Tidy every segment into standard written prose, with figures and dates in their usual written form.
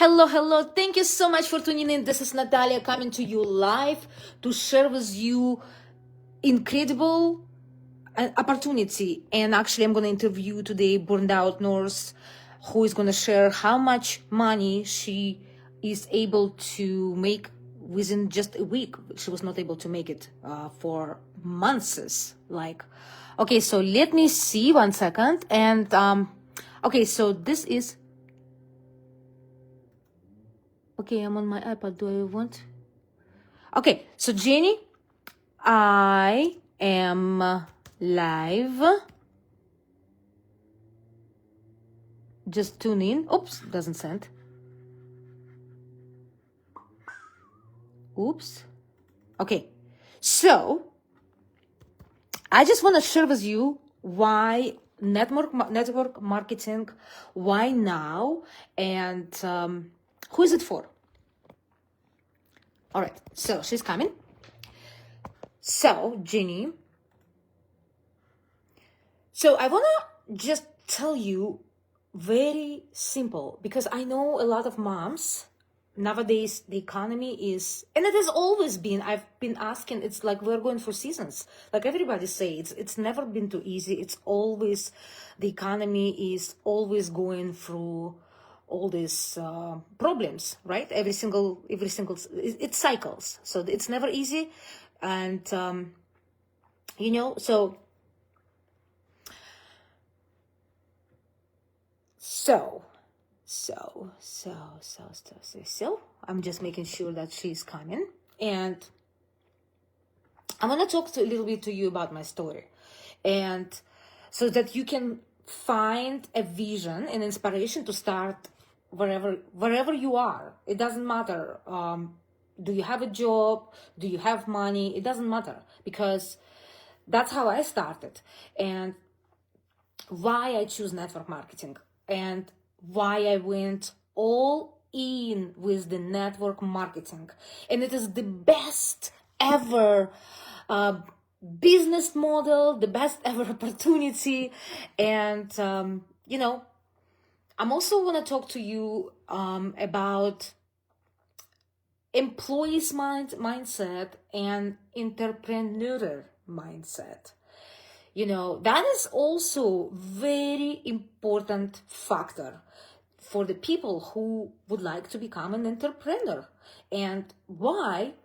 Hello. Thank you so much for tuning in. This is Natalia coming to you live to share with you incredible opportunity. And actually, I'm going to interview today burned out nurse who is going to share how much money she is able to make within just a week. She was not able to make it for months. Okay, so let me see 1 second. And okay, so this is. Okay, I'm on my iPad. Do I want? Okay, so Jenny, I am live. Just tune in. Oops, doesn't send. Oops. Okay, so I just want to share with you why network marketing, why now, and who is it for? All right, so she's coming. So, Jenny, so I want to just tell you very simple, because I know a lot of moms nowadays, the economy is, and it has always been, I've been asking, it's like we're going for seasons. Like everybody says, it's never been too easy. It's always, the economy is always going through all these problems, right? Every single, it cycles. So it's never easy. And, so I'm just making sure that she's coming, and I want to talk a little bit to you about my story, and so that you can find a vision and inspiration to start wherever you are. It doesn't matter. Do you have a job? Do you have money? It doesn't matter, because that's how I started, and why I choose network marketing, and why I went all in with the network marketing. And it is the best ever business model, the best ever opportunity. And, I'm also going to talk to you about employees' mindset and entrepreneur mindset. That is also very important factor for the people who would like to become an entrepreneur. And why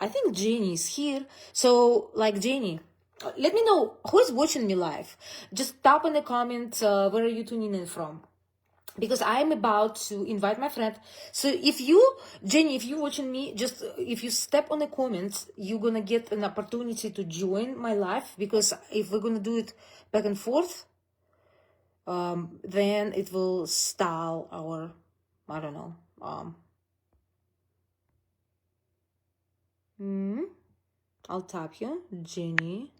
I think Jenny is here. So, Jenny, let me know who is watching me live. Just type in the comments where are you tuning in from, because I'm about to invite my friend. So Jenny, if you're watching me, just if you step on the comments, you're gonna get an opportunity to join my live, because if we're gonna do it back and forth, then it will stall our, I don't know. I'll tap you, Jenny.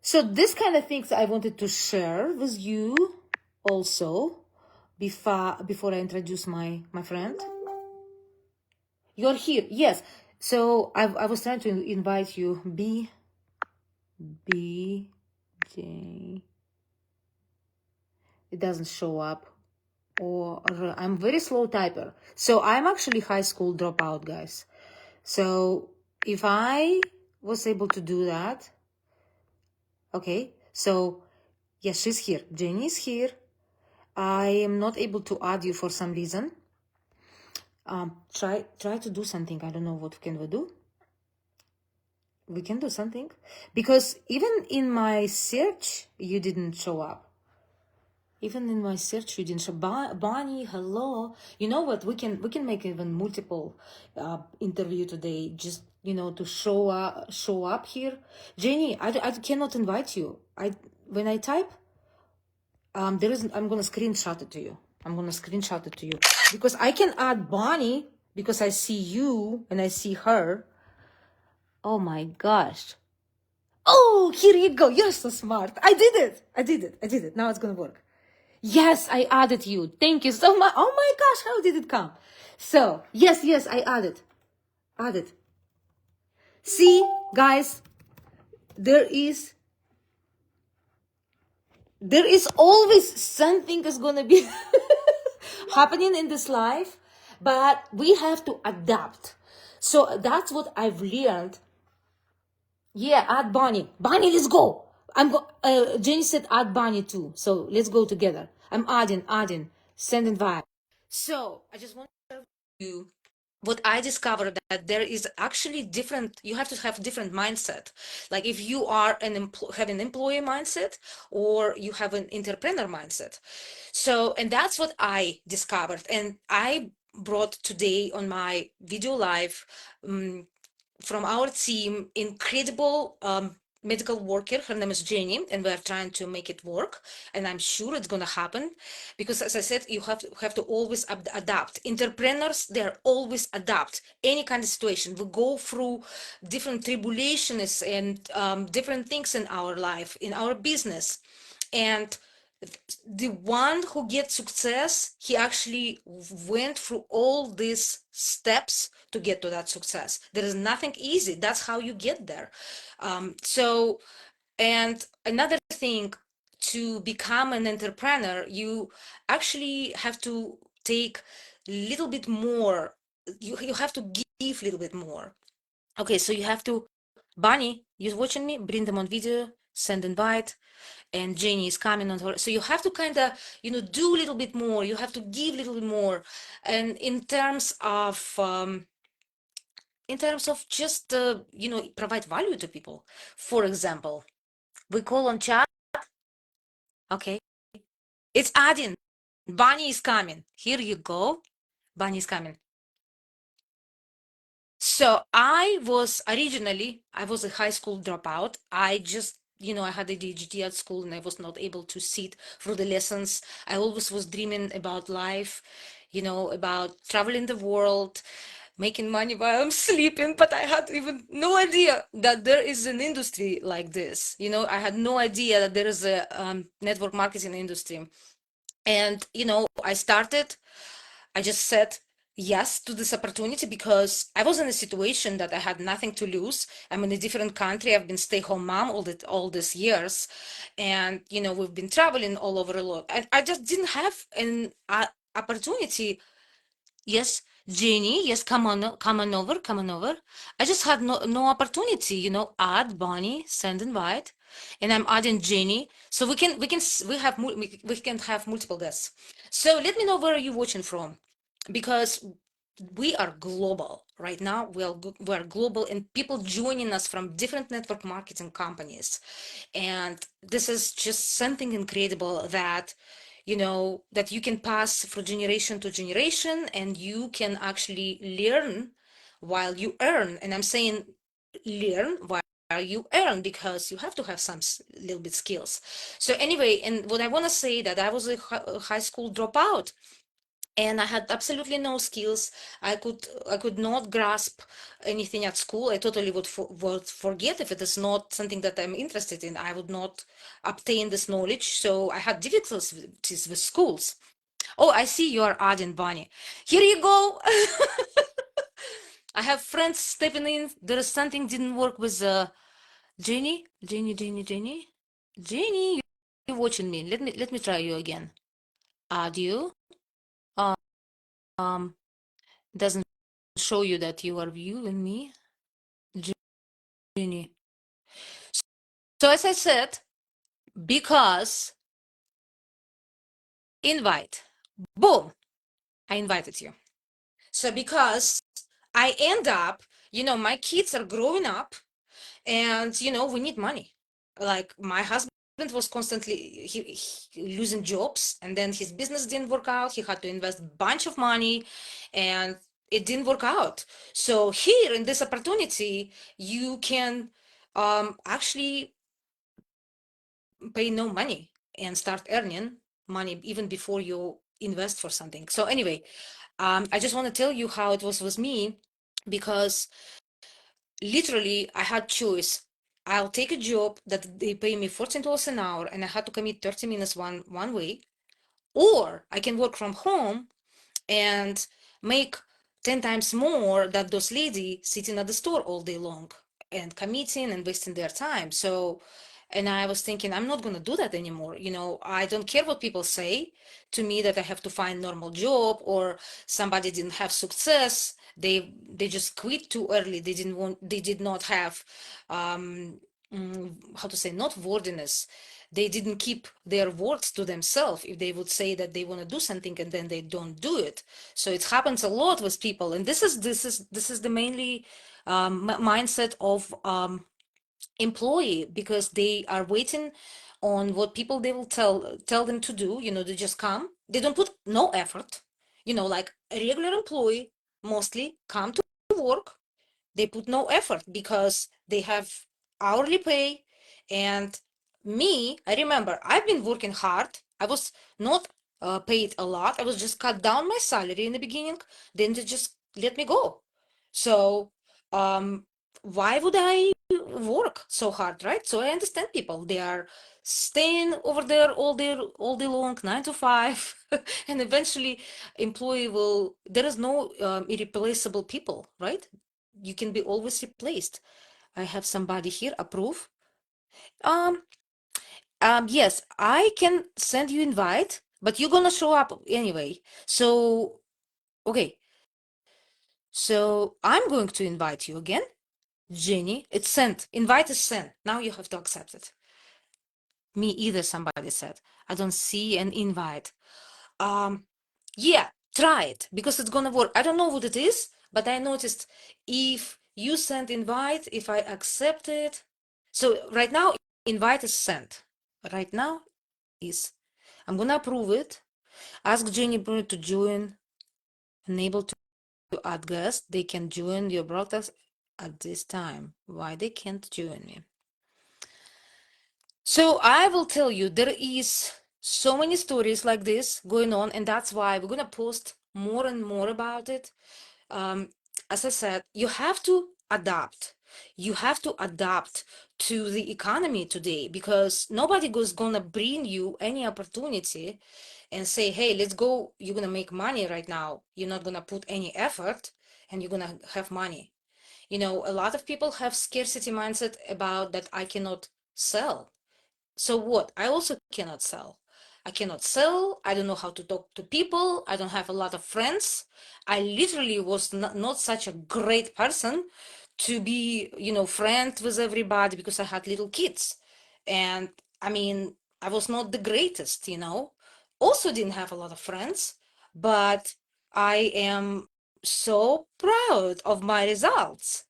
So this kind of things I wanted to share with you also before I introduce my friend. You're here, yes. So I was trying to invite you, BJ. It doesn't show up, or I'm very slow typer. So I'm actually high school dropout, guys. So if I was able to do that, okay. So yes, she's here. Jenny is here. I am not able to add you for some reason. Try to do something. I don't know what can we do. We can do something, because even in my search you didn't show up. Even in my search you didn't show. Bonnie, hello. You know what? We can make even multiple interview today, just to show up here. Jenny, I cannot invite you. When I type, I'm gonna screenshot it to you. Because I can add Bonnie, because I see you and I see her. Oh my gosh. Oh, here you go. You're so smart. I did it. Now it's gonna work. Yes, I added you. Thank you so much. Oh my gosh, how did it come? So, yes, I added. See, guys, there is there is always something is gonna be happening in this life, but we have to adapt. So that's what I've learned. Yeah, add Bonnie. Bonnie, let's go. Jenny said add Bonnie too. So let's go together. I'm adding, send invite. So I just want to tell you what I discovered, that there is actually different, you have to have different mindset. Like if you are have an employee mindset, or you have an entrepreneur mindset. So, and that's what I discovered. And I brought today on my video live, from our team, incredible medical worker. Her name is Jenny, and we are trying to make it work. And I'm sure it's going to happen, because, as I said, you have to always adapt. Entrepreneurs, they're always adapt any kind of situation. We go through different tribulations and different things in our life, in our business, and the one who gets success, he actually went through all these steps to get to that success. There is nothing easy. That's how you get there. So, and another thing, to become an entrepreneur, you actually have to take a little bit more. You have to give a little bit more. Okay, so you have to, Bunny, you watching me? Bring them on video, send invite, and Jenny is coming on her. So you have to kind of, do a little bit more. You have to give a little bit more. And in terms of just, provide value to people. For example, we call on chat. Okay, it's adding. Bunny is coming. Here you go. Bunny is coming. So I was a high school dropout. I just, I had ADHD at school, and I was not able to sit through the lessons. I always was dreaming about life, about traveling the world, making money while I'm sleeping, but I had even no idea that there is an industry like this. I had no idea that there is a network marketing industry. And, I just said yes to this opportunity, because I was in a situation that I had nothing to lose. I'm in a different country. I've been stay-home mom all these years, and we've been traveling all over a lot. I just didn't have an opportunity. Yes, Jenny. Yes, come on over, come on over. I just had no opportunity. Add Bonnie, send invite, and I'm adding Jenny, so we can have multiple guests. So let me know where you're watching from, because we are global right now. We are global, and people joining us from different network marketing companies, and this is just something incredible, that that you can pass from generation to generation, and you can actually learn while you earn. And I'm saying learn while you earn, because you have to have some little bit skills. So anyway, and what I want to say, that I was a high school dropout, and I had absolutely no skills. I could not grasp anything at school. I totally would forget. If it is not something that I'm interested in, I would not obtain this knowledge. So I had difficulties with schools. Oh, I see you are adding, Bunny. Here you go. I have friends stepping in. There is something didn't work with Jenny. Jenny, you're watching me. Let me try you again. Add you. Um, doesn't show you that you are viewing me, Jenny. So as I said, because invite, boom, I invited you. So because I end up, my kids are growing up, and we need money. Like my husband was constantly losing jobs, and then his business didn't work out. He had to invest a bunch of money, and it didn't work out. So here in this opportunity, you can actually pay no money and start earning money even before you invest for something. So anyway, I just want to tell you how it was with me, because literally I had choice. I'll take a job that they pay me $14 an hour, and I had to commit 30 minutes one way, or I can work from home and make 10 times more than those ladies sitting at the store all day long and committing and wasting their time. So And I was thinking, I'm not going to do that anymore. I don't care what people say to me, that I have to find normal job, or somebody didn't have success. They just quit too early. They did not have, how to say, not worthiness. They didn't keep their words to themselves if they would say that they want to do something and then they don't do it. So it happens a lot with people. And this is the mainly mindset of employee, because they are waiting on what people they will tell them to do. They just come, they don't put no effort. Like a regular employee mostly come to work, they put no effort because they have hourly pay. And me, I remember I've been working hard. I was not paid a lot. I was just cut down my salary in the beginning, then they just let me go. So um why would I work so hard, right? So I understand people, they are staying over there all day long, 9 to 5. And eventually employee will, there is no irreplaceable people, right? You can be always replaced. I have somebody here approve. Um, yes, I can send you invite, but you're gonna show up anyway. So, okay. So I'm going to invite you again. Jenny, it's sent. Invite is sent. Now you have to accept it. Me either, somebody said. I don't see an invite. Um, yeah, try it because it's gonna work. I don't know what it is, but I noticed if you send invite, if I accept it. So right now, invite is sent. Right now is, I'm gonna approve it. Ask Jenny Bruno to join. Enable to add guests. They can join your broadcast at this time. Why they can't join me? So I will tell you, there is so many stories like this going on, and that's why we're gonna post more and more about it. Um, as I said, you have to adapt. You have to adapt to the economy today, because nobody goes gonna bring you any opportunity and say, hey, let's go, you're gonna make money right now. You're not gonna put any effort and you're gonna have money. A lot of people have scarcity mindset about that. I cannot sell. So what? I also cannot sell. I cannot sell. I don't know how to talk to people. I don't have a lot of friends. I literally was not such a great person to be, friend with everybody, because I had little kids. And I mean, I was not the greatest. Also didn't have a lot of friends, but I am so proud of my results,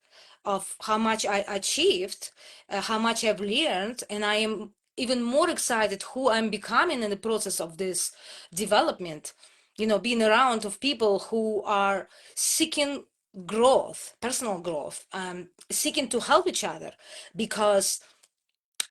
of how much I achieved, how much I've learned, and I am even more excited who I'm becoming in the process of this development. Being around of people who are seeking growth, personal growth, seeking to help each other, because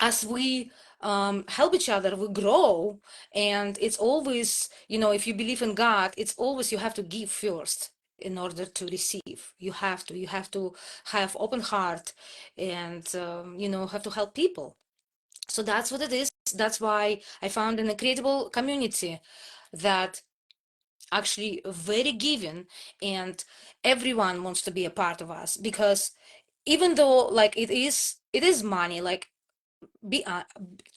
as we help each other, we grow. And it's always, if you believe in God, it's always you have to give first in order to receive. You have to have open heart, and have to help people. So that's what it is. That's why I found an incredible community that actually very giving, and everyone wants to be a part of us, because even though like it is money, like be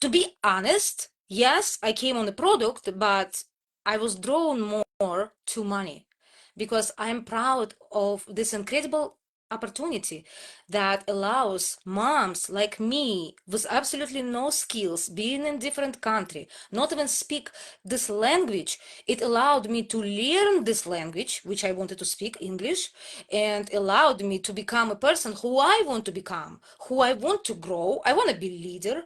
to be honest, yes, I came on the product, but I was drawn more to money, because I'm proud of this incredible opportunity that allows moms like me with absolutely no skills, being in different country, not even speak this language. It allowed me to learn this language, which I wanted to speak English, and allowed me to become a person who I want to become, who I want to grow. I want to be leader.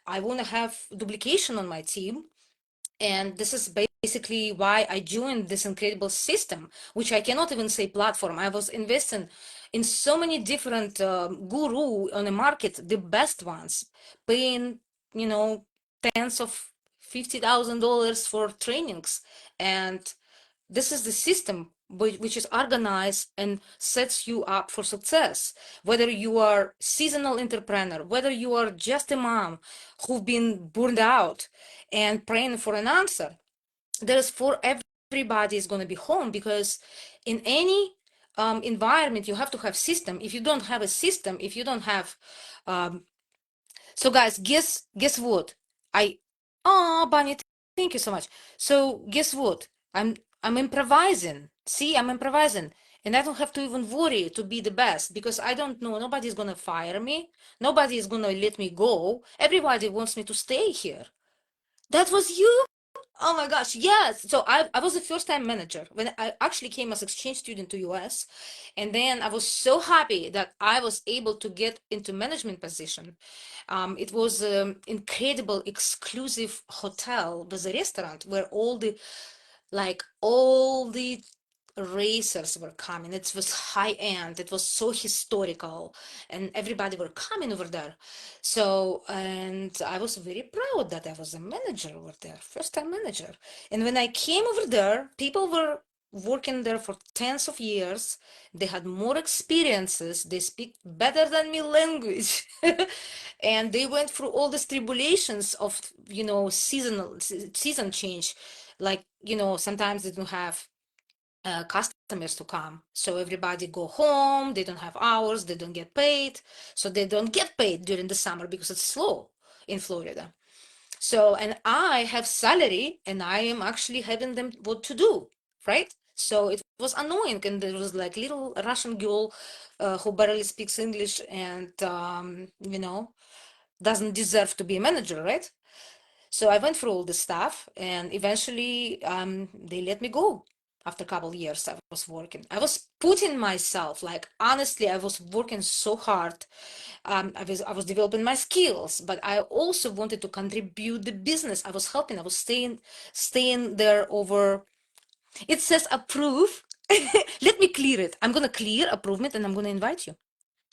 I want to have duplication on my team. And this is basically why I joined this incredible system, which I cannot even say platform. I was investing in so many different guru on the market, the best ones, paying, tens of $50,000 for trainings. And this is the system which is organized and sets you up for success. Whether you are seasonal entrepreneur, whether you are just a mom who've been burned out and praying for an answer, there's for everybody is going to be home, because in any environment you have to have system. If you don't have a system, if you don't have um, So guys, guess what? Oh, Bunny, thank you so much. So guess what? I'm improvising. See, I'm improvising. And I don't have to even worry to be the best because I don't know. Nobody's gonna fire me. Nobody is gonna let me go. Everybody wants me to stay here. That was you. Oh my gosh, yes. So I was a first time manager when I actually came as exchange student to US. And then I was so happy that I was able to get into management position. It was incredible exclusive hotel with a restaurant where all the racers were coming. It was high end. It was so historical, and everybody were coming over there. So, and I was very proud that I was a manager over there, first time manager. And when I came over there, people were working there for tens of years. They had more experiences. They speak better than me language. And they went through all these tribulations of, season change. Like, sometimes they don't have customers to come. So everybody go home, they don't have hours, they don't get paid. So they don't get paid during the summer because it's slow in Florida. So, and I have salary and I am actually having them what to do, right? So it was annoying. And there was like little Russian girl who barely speaks English and, doesn't deserve to be a manager, right? So I went through all this stuff, and eventually they let me go. After a couple of years, I was working. I was putting myself, like honestly, I was working so hard. I was developing my skills, but I also wanted to contribute the business. I was helping. I was staying there over. It says approve. Let me clear it. I'm gonna clear approval, and I'm gonna invite you.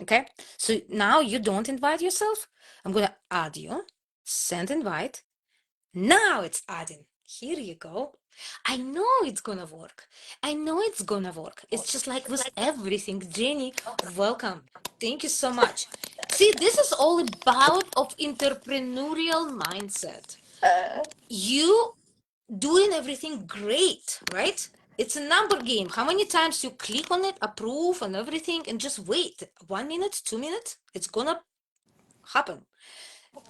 Okay. So now you don't invite yourself. I'm gonna add you. Send invite. Now it's adding. Here you go. I know it's gonna work. I know it's gonna work. It's just like with everything. Jenny, welcome. Thank you so much. See, this is all about of entrepreneurial mindset. You doing everything great, right? It's a number game. How many times you click on it, approve and everything, and just wait 1 minute, 2 minutes, it's gonna happen.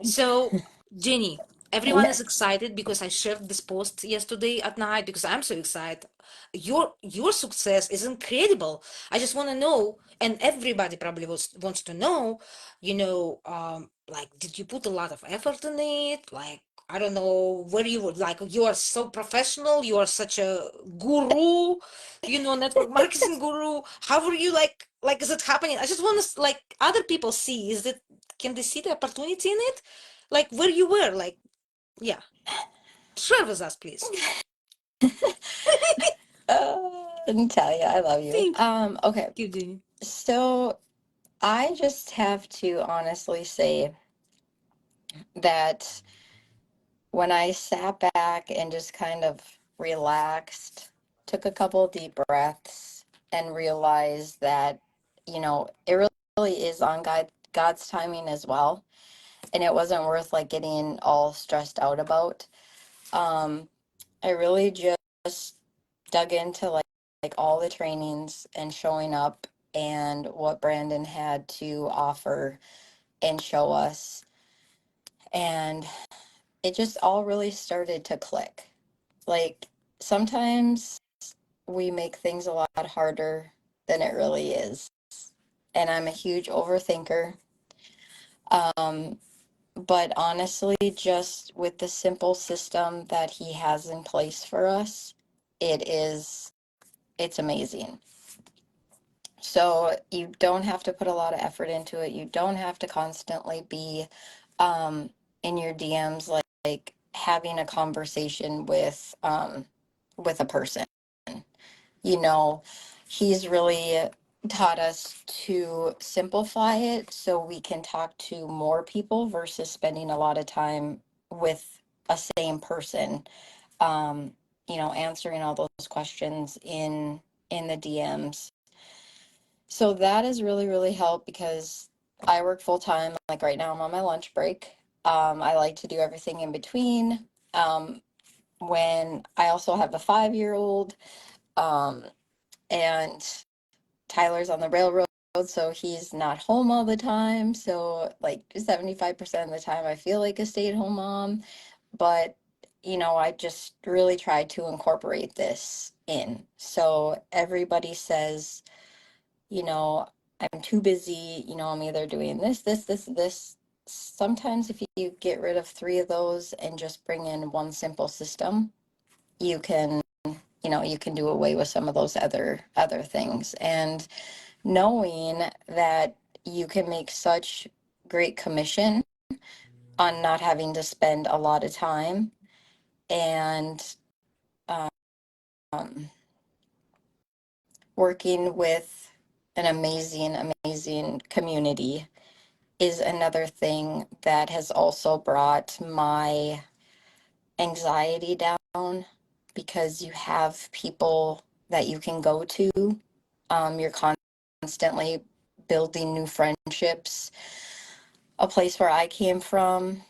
So, Jenny, everyone is Yes. excited because I shared this post yesterday at night because I'm so excited. Your success is incredible. I just want to know, and everybody probably wants to know, like, did you put a lot of effort in it? Like, I don't know where you would like you are so professional, you are such a guru, network marketing guru. How are you like is it happening? I just want to like other people see, is it can they see the opportunity in it? Like where you were, like, yeah. Share with us, please. Natalia, I love you. Thank Okay, you, Jenny. so I just have to honestly say that when I sat back and just kind of relaxed, took a couple deep breaths, and realized that, it really is on God's timing as well. And it wasn't worth like getting all stressed out about. Um, I really just dug into like all the trainings and showing up and what Brandon had to offer and show us. And it just all really started to click. Like sometimes we make things a lot harder than it really is. And I'm a huge overthinker. Um, but honestly, just with the simple system that he has in place for us, it's amazing. So you don't have to put a lot of effort into it. You don't have to constantly be um, in your DMs like having a conversation with a person. You know, he's really taught us to simplify it so we can talk to more people versus spending a lot of time with a same person. Um, answering all those questions in the DMs, so that has really, really helped because I work full time. Like right now, I'm on my lunch break. I like to do everything in between. Um, when I also have a 5-year old, and Tyler's on the railroad so he's not home all the time. So like 75% of the time I feel like a stay-at-home mom. But I just really try to incorporate this in. So everybody says, you know, I'm too busy, I'm either doing this. Sometimes if you get rid of three of those and just bring in one simple system, you can, you can do away with some of those other things. And knowing that you can make such great commission on not having to spend a lot of time and um, working with an amazing community is another thing that has also brought my anxiety down because you have people that you can go to. You're constantly building new friendships. A place where I came from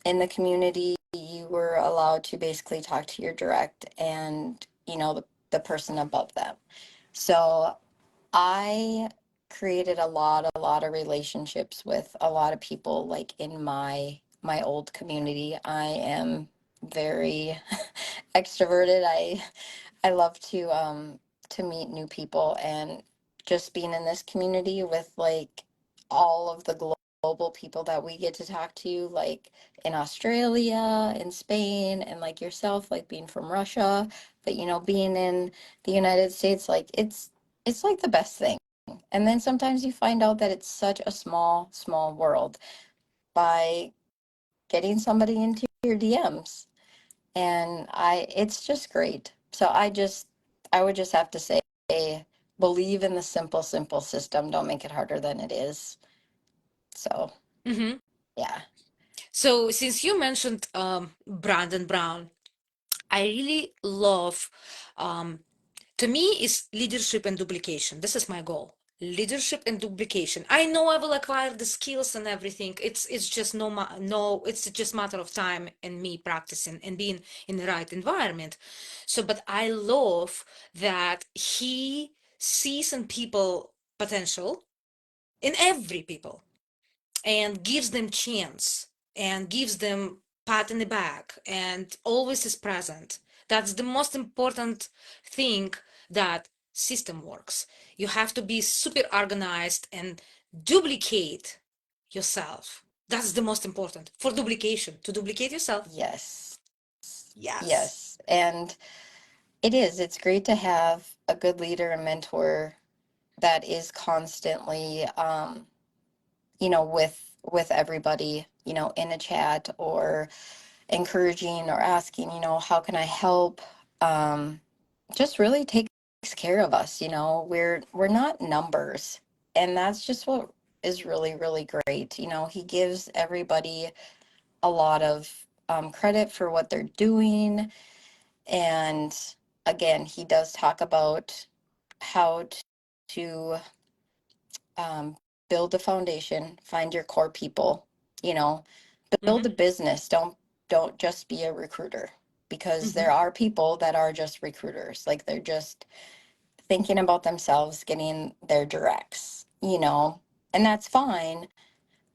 in the community, you were allowed to basically talk to your direct and, the person above them. So I created a lot of relationships with a lot of people like in my old community. I am very extroverted. I love to meet new people, and just being in this community with like all of the global people that we get to talk to, like in Australia, in Spain, and like yourself, like being from Russia, but being in the United States, like it's like the best thing. And then sometimes you find out that it's such a small world by getting somebody into your DMs. And it's just great. So I would just have to say, believe in the simple system. Don't make it harder than it is. So, Mm-hmm. yeah. So since you mentioned Brandon Brown, I really love, to me, is leadership and duplication. This is my goal. Leadership and duplication. I know I will acquire the skills and everything. It's just no. It's just matter of time and me practicing and being in the right environment. So, but I love that he sees in people potential, in every people, and gives them chance and gives them pat in the back and always is present. That's the most important thing, that system works. You have to be super organized and duplicate yourself. That's the most important for duplication, to duplicate yourself. Yes. Yes. Yes. And it's great to have a good leader and mentor that is constantly with everybody, in a chat or encouraging or asking, how can I help? Just really takes care of us. We're not numbers, and that's just what is really great. He gives everybody a lot of credit for what they're doing, and again, he does talk about how to um, build a foundation, find your core people, you know, build a Mm-hmm. business. Don't just be a recruiter, because Mm-hmm. there are people that are just recruiters. Like they're just thinking about themselves, getting their directs, and that's fine.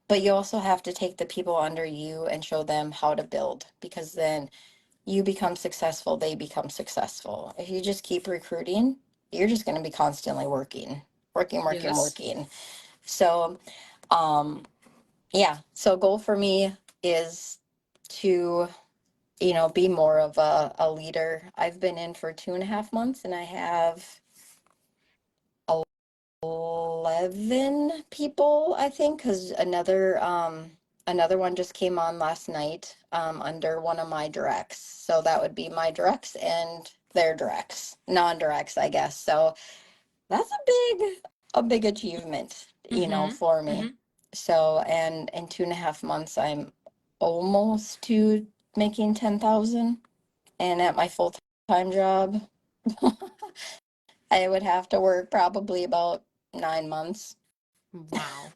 But you also have to take the people under you and show them how to build, because then you become successful, they become successful. If you just keep recruiting, you're just going to be constantly Yes. working. So, um, yeah. So goal for me is to, be more of a leader. I've been in for 2.5 months, and I have 11 people, I think, because another one just came on last night, under one of my directs. So that would be my directs and their directs, non-directs, I guess. So that's a big achievement, Mm-hmm. for me. Mm-hmm. So, and in 2.5 months, I'm almost to making 10,000. And at my full-time job, I would have to work probably about 9 months. Wow.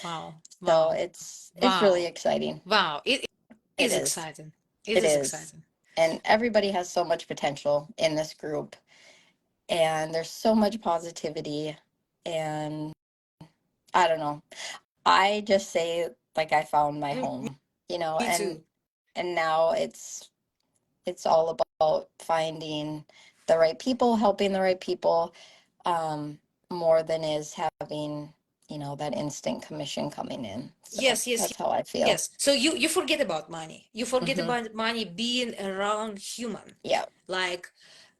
Wow. So Wow. it's really Wow. exciting. Wow. It It is is. exciting. It It is is. exciting. And everybody has so much potential in this group. And there's so much positivity. And I don't know. I just say like I found my Mm, home, you know, me too. and now it's all about finding the right people, helping the right people, um, more than is having, you know, that instant commission coming in. So Yes, yes, that's how I feel. yes. So you forget about money. You forget Hmm. about money being around human. Yeah. Like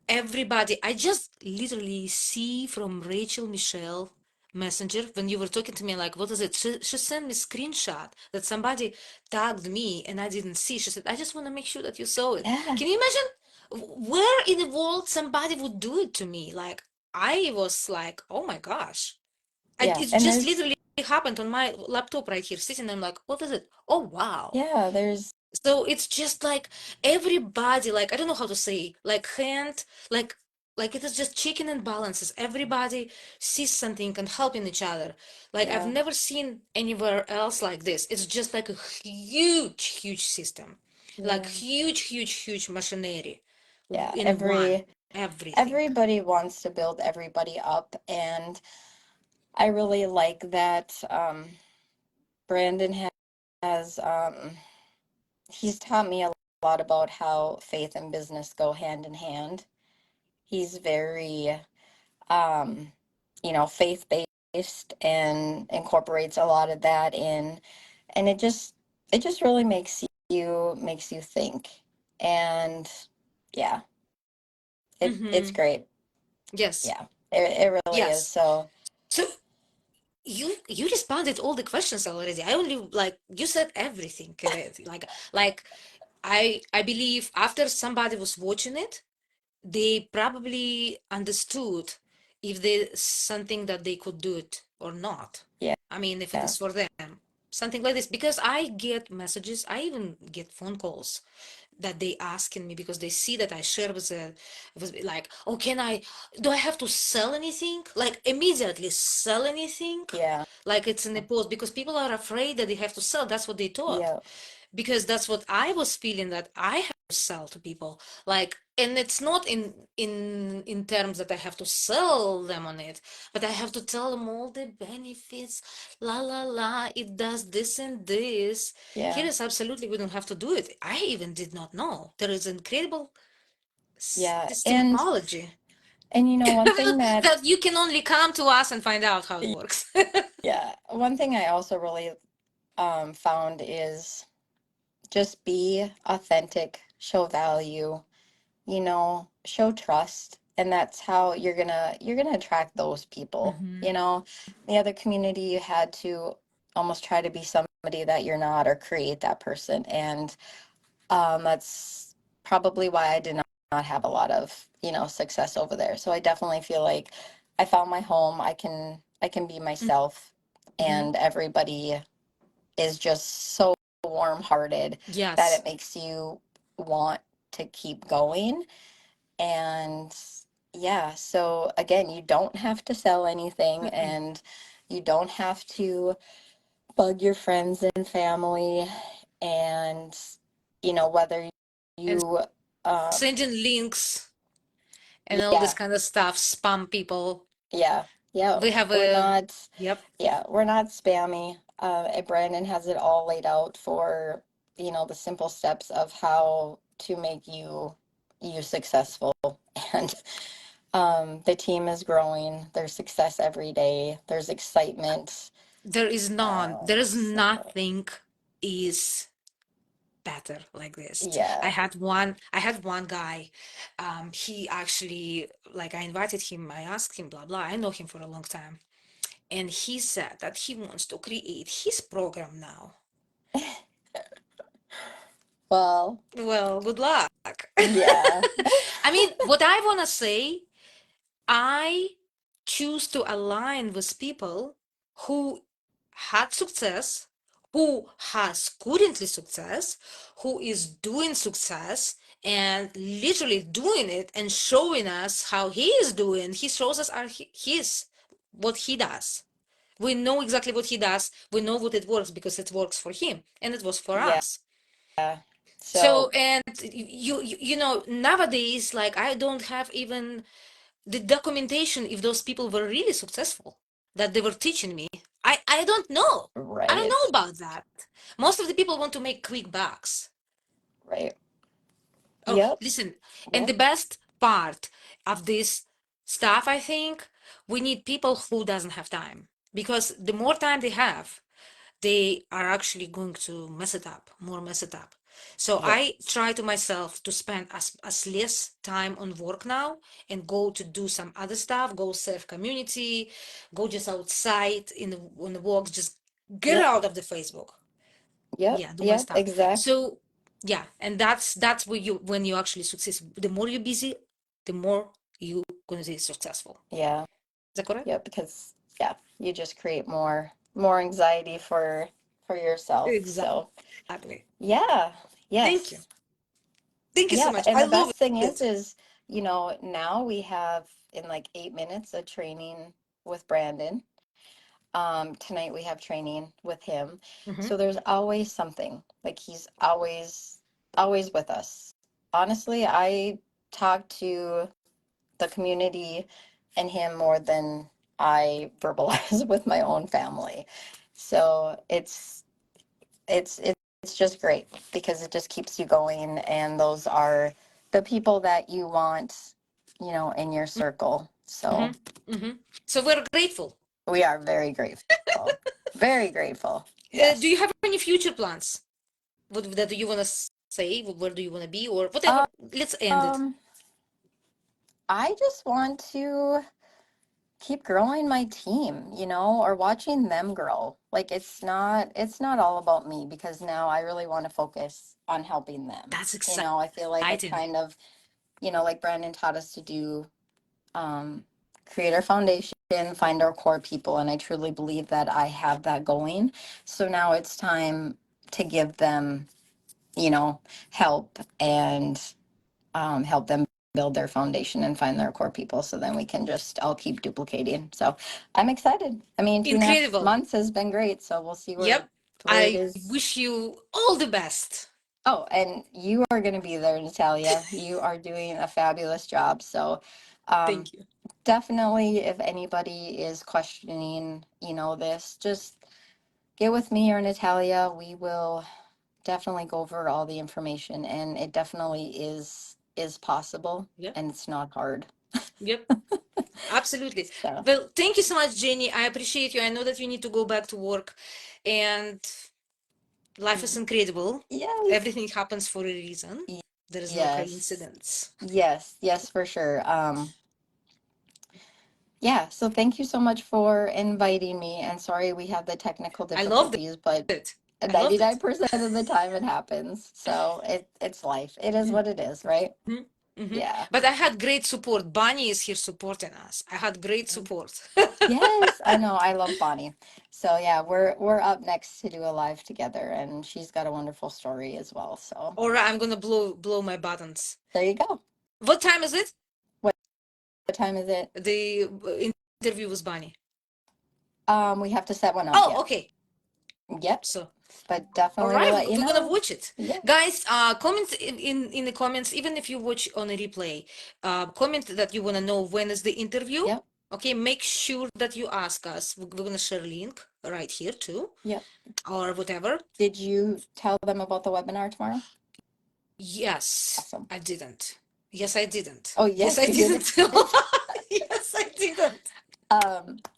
everybody, I just literally see from Rachel Michelle Messenger when you were talking to me, like, what is it? She sent me screenshot that somebody tagged me and I didn't see. She said, I just want to make sure that you saw it. Yeah. Can you imagine where in the world somebody would do it to me? Like, I was like, oh my gosh. Yeah. It And just there's, literally happened on my laptop right here, sitting. I'm like, what is it? Oh, wow. yeah, there's, So it's just like everybody, like I don't know how to say, like hand, like it is just chicken and balances. Everybody sees something and helping each other. Like I've yeah, never seen anywhere else like this. It's just like a huge, huge system, like yeah, huge machinery yeah. in one, everything. Everybody wants to build everybody up. And I really like that Brandon has he's taught me a lot about how faith and business go hand in hand. He's very um, you know, faith based and incorporates a lot of that in, and it just really makes you think. And yeah, it's Mm-hmm. great. Yes, Yeah, it really is. yes. So So you responded all the questions already. I only like you said everything, Kenneth. Like I believe after somebody was watching it, they probably understood if there's something that they could do it or not. yeah, I mean, if it yeah, is for them, something like this. Because I get messages, I even get phone calls that they asking me because they see that I share with like, oh, do I have to sell anything? Like immediately sell anything? yeah, Like it's in the post because people are afraid that they have to sell. That's what they thought yeah, because that's what I was feeling that I have to sell to people. Like, and it's not in terms that I have to sell them on it, but I have to tell them all the benefits. La la la, it does this and this. Here yeah, is absolutely we don't have to do it. I even did not know. There is incredible yeah. systemology And you know, one thing that, that you can only come to us and find out how it works. yeah, one thing I also really found is just be authentic, show value, you know, show trust, and that's how you're gonna attract those people. Hmm. You know, the other community you had to almost try to be somebody that you're not or create that person, and that's probably why I did not have a lot of, you know, success over there. So I definitely feel like I found my home. I can be myself, Hmm. and everybody is just so warm-hearted that Yes. it makes you want to keep going. And yeah, so again, you don't have to sell anything, Mm-mm. and you don't have to bug your friends and family. And you know, whether And you um sending links and all this yeah, kind of stuff, spam people. yeah, yeah, We have we're a, not, yep, yeah, we're not spammy. And Brandon has it all laid out for, you know, the simple steps of how to make you successful. And the team is growing. There's success every day. There's excitement. there is none, there is So nothing is better like this. yeah. I had one guy, he actually, like I invited him, I asked him, blah, blah, I know him for a long time. And he said that he wants to create his program now. Well, Well, good luck. yeah. I mean, what I want to say, I choose to align with people who had success, who has currently success, who is doing success and literally doing it and showing us how he is doing. He shows us his what he does. We know exactly what he does. We know what it works because it works for him and it was for Yeah. us. So, So and you know, nowadays, like I don't have even the documentation if those people were really successful that they were teaching me. I don't know. I don't know Right. about that. Most of the people want to make quick bucks. Right. Oh, Yep. listen, and the Yep. best part of this stuff, I think, we need people who doesn't have time, because the more time they have, they are actually going to mess it up. So I Yes. try to myself to spend as less time on work now and go to do some other stuff, go serve community, go just outside on the walks, just get Yep. out of the Facebook. Yep. Yeah, do my Yep. stuff. Exactly. So yeah, and that's where you when you actually success. The more you're busy, the more you gonna be successful. Yeah. Is that correct? Yep. Because yeah, you just create more anxiety for yourself. So Exactly. yeah. Thank you. Yes. Thank you so Yeah. much. And I the love best thing it. is, now we have in like 8 minutes a training with Brandon. Tonight we have training with him. Mhm. So there's always something. Like he's always with us. Honestly, I talk to the community and him more than I verbalize with my own family. So it's just great because it just keeps you going, and those are the people that you want, in your circle. So Mhm. Mhm. So we're grateful. we are very grateful. Very grateful. Do you Yes. have any future plans? What that you wanna say? Where do you wanna be, or Um, whatever? Let's end it. I just want to keep growing my team, or watching them grow. Like it's not all about me because now I really want to focus on helping them. That's I feel like I've exciting. kind of, like Brandon taught us to do, um, create our foundation, find our core people, and I truly believe that I have that going. So now it's time to give them, help and help them build their foundation and find their core people. So then we can just all keep duplicating. So I'm excited. I mean, 2.5 Incredible. months has been great. So we'll see where Yep. where it I is. wish you all the best. Oh, and you are going to be there, Natalia. You are doing a fabulous job. So um, Thank you. definitely, if anybody is questioning, this, just get with me or Natalia. We will definitely go over all the information, and it definitely is possible, Yep. and it's not hard. Yep. Absolutely. So Well, thank you so much, Jenny. I appreciate you. I know that you need to go back to work, and life is incredible. yes, Everything happens for a reason. There is no yes, coincidence. yes, for sure. Yeah, so thank you so much for inviting me, and sorry we have the technical I loved difficulties, but it. I loved it. 99% of the time it happens. So it's life. It is what it is, right? Mhm. Mhm. Yeah. But I had great support. Bunny is here supporting us. I had great support. Yes, I know. I love Bonnie. So yeah, we're up next to do a live together, and she's got a wonderful story as well. So All right, I'm gonna blow my buttons. there you go. What time is it? What time is it? The interview with Bunny. We have to set one up Oh, yet. okay. Yep, So, but all definitely we'll right, let you we're gonna know. watch it, Yeah. guys. Comment in the comments, even if you watch on a replay. Comment that you wanna know when is the interview. Yep. Okay, make sure that you ask us. We're gonna share a link right here too, Yep. or whatever. Did you tell them about the webinar tomorrow? Yes, Awesome. I didn't. Yes, I didn't. Oh, Yes, yes, I you did. didn't. Yes, I didn't.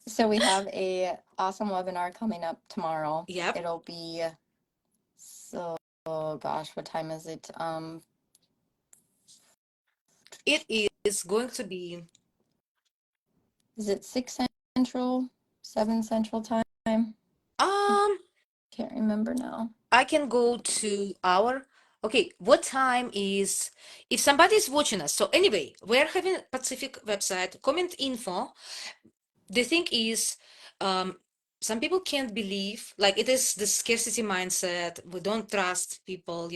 So we have a awesome webinar coming up tomorrow. Yep. It'll be oh gosh, what time is it? It is going to be. Is it 6 Central, 7 Central time? Can't remember now. I can go to our. Okay, what time is? If somebody is watching us. So anyway, we're having Pacific website comment info. The thing is, some people can't believe, like, it is the scarcity mindset. We don't trust people,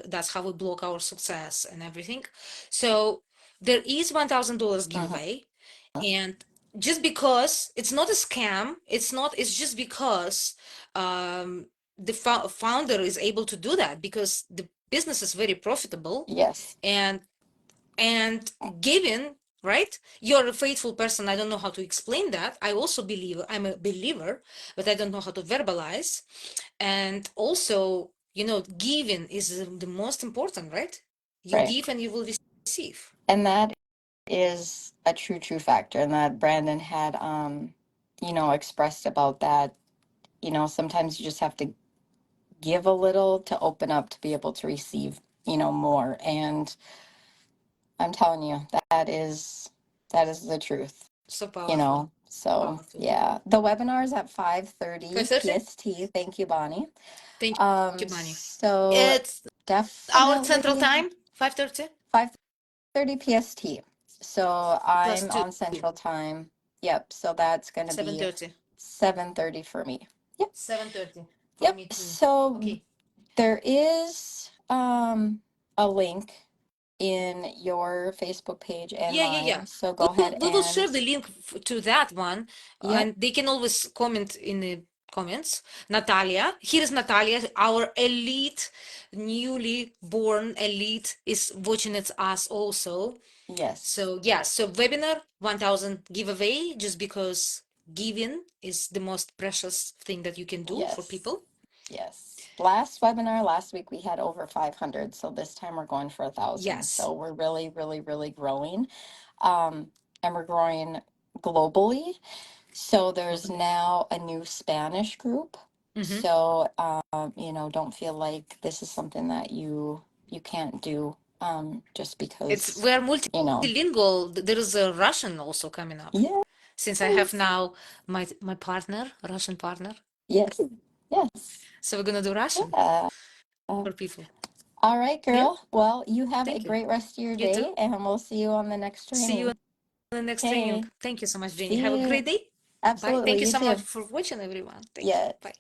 that's how we block our success and everything. So there is $1,000 Uh-huh. giveaway, and just because it's not a scam, it's just because the founder is able to do that because the business is very profitable, Yes. and giving right? You're a faithful person. I don't know how to explain that. I also believe, I'm a believer, but I don't know how to verbalize. And also, you know, giving is the most important, right? You Right. give and you will receive. And that is a true factor, and that Brandon had expressed about that. Sometimes you just have to give a little to open up to be able to receive, more. And I'm telling you, that is the truth, So powerful. So Powerful. yeah, the webinar is at 5:30 5:30? PST. Thank you, Bonnie. Thank you, Manny. So It's our central definitely time, 5:30 5:30 PST. So plus I'm 2, on Central Time. Yep. So that's gonna be 7:30. 7:30 for me. Yep. 7:30 for Yep. me too. So Okay. there is a link in your Facebook page and Yeah. mine. So go ahead We will and share the link to that one, yep, and they can always comment in the comments. Natalia, here's Natalia, our elite, newly born elite, is watching us also. yes. So yeah, so webinar 1000 giveaway, just because giving is the most precious thing that you can do for Yes. people. Yes. Last webinar last week we had over 500. So this time we're going for 1,000. Yes. So we're really, really, really growing. And we're growing globally. So there's now a new Spanish group. Mhm. So don't feel like this is something that you can't do just because We're you know. multilingual. There is a Russian also coming up. Yeah. Since I have now my partner, Russian partner. Yes. Yes. So we're gonna do Russian Yeah. for people. All right, girl. Well, you have a Thank you. great rest of your You too. day, and we'll see you on the next See you training. in the next Okay. training. Thank you so much, Jenny. See Have a you. great day. Bye. Absolutely. Thank you You so too. much for watching, everyone. Thank you. Yeah. Bye.